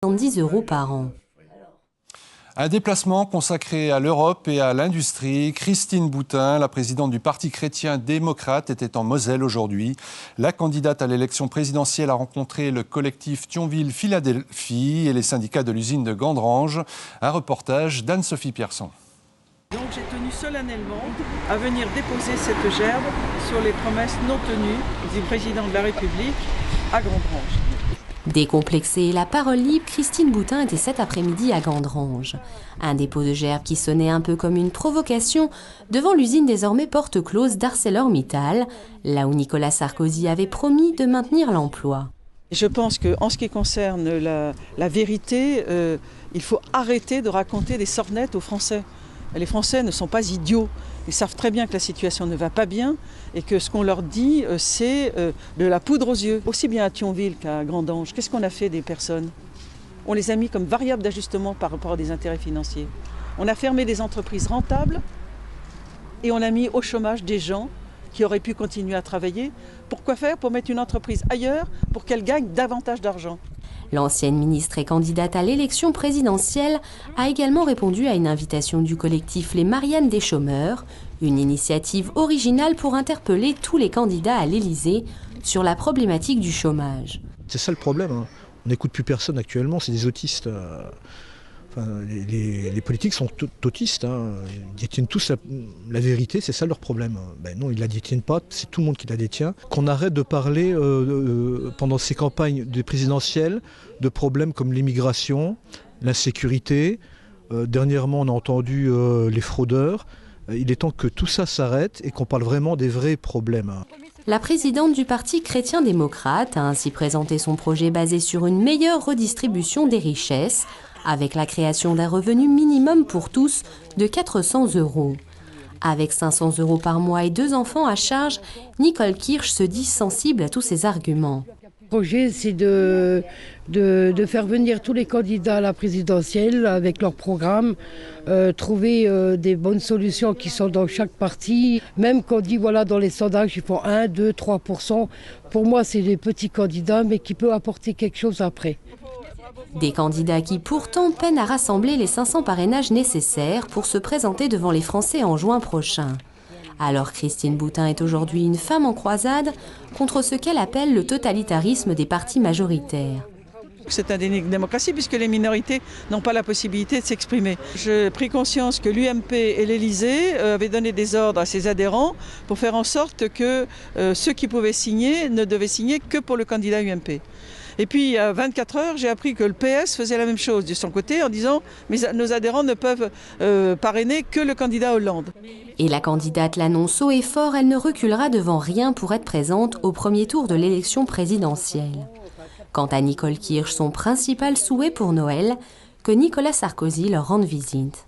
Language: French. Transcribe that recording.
70 € par an. Un déplacement consacré à l'Europe et à l'industrie. Christine Boutin, la présidente du Parti chrétien-démocrate, était en Moselle aujourd'hui. La candidate à l'élection présidentielle a rencontré le collectif Thionville-Philadelphie et les syndicats de l'usine de Gandrange. Un reportage d'Anne-Sophie Pierson. Donc j'ai tenu solennellement à venir déposer cette gerbe sur les promesses non tenues du président de la République à Gandrange. Décomplexée et la parole libre, Christine Boutin était cet après-midi à Gandrange. Un dépôt de gerbe qui sonnait un peu comme une provocation devant l'usine désormais porte close d'ArcelorMittal, là où Nicolas Sarkozy avait promis de maintenir l'emploi. Je pense qu'en ce qui concerne la vérité, il faut arrêter de raconter des sornettes aux Français. Les Français ne sont pas idiots. Ils savent très bien que la situation ne va pas bien et que ce qu'on leur dit, c'est de la poudre aux yeux. Aussi bien à Thionville qu'à Grandange, qu'est-ce qu'on a fait des personnes? On les a mis comme variable d'ajustement par rapport à des intérêts financiers. On a fermé des entreprises rentables et on a mis au chômage des gens qui auraient pu continuer à travailler. Pourquoi faire? Pour mettre une entreprise ailleurs pour qu'elle gagne davantage d'argent. L'ancienne ministre et candidate à l'élection présidentielle a également répondu à une invitation du collectif Les Mariannes des chômeurs, une initiative originale pour interpeller tous les candidats à l'Élysée sur la problématique du chômage. C'est ça le problème, hein. On n'écoute plus personne actuellement, c'est des autistes. Les politiques sont autistes, hein. Ils détiennent tous la vérité, c'est ça leur problème. Ben non, ils ne la détiennent pas, c'est tout le monde qui la détient. Qu'on arrête de parler pendant ces campagnes présidentielles de problèmes comme l'immigration, l'insécurité. Dernièrement, on a entendu les fraudeurs. Il est temps que tout ça s'arrête et qu'on parle vraiment des vrais problèmes. La présidente du Parti chrétien-démocrate a ainsi présenté son projet basé sur une meilleure redistribution des richesses, avec la création d'un revenu minimum pour tous de 400 €. Avec 500 € par mois et 2 enfants à charge, Nicole Kirsch se dit sensible à tous ces arguments. Le projet, c'est de faire venir tous les candidats à la présidentielle avec leur programme, trouver des bonnes solutions qui sont dans chaque parti. Même quand on dit, voilà, dans les sondages, ils font 1, 2, 3%. Pour moi, c'est les petits candidats, mais qui peuvent apporter quelque chose après. Des candidats qui pourtant peinent à rassembler les 500 parrainages nécessaires pour se présenter devant les Français en juin prochain. Alors Christine Boutin est aujourd'hui une femme en croisade contre ce qu'elle appelle le totalitarisme des partis majoritaires. C'est un déni de démocratie puisque les minorités n'ont pas la possibilité de s'exprimer. J'ai pris conscience que l'UMP et l'Élysée avaient donné des ordres à ses adhérents pour faire en sorte que ceux qui pouvaient signer ne devaient signer que pour le candidat UMP. Et puis, à 24 heures, j'ai appris que le PS faisait la même chose de son côté en disant « mais nos adhérents ne peuvent parrainer que le candidat Hollande ». Et la candidate l'annonce haut et fort, elle ne reculera devant rien pour être présente au premier tour de l'élection présidentielle. Quant à Nicole Kirsch, son principal souhait pour Noël, que Nicolas Sarkozy leur rende visite.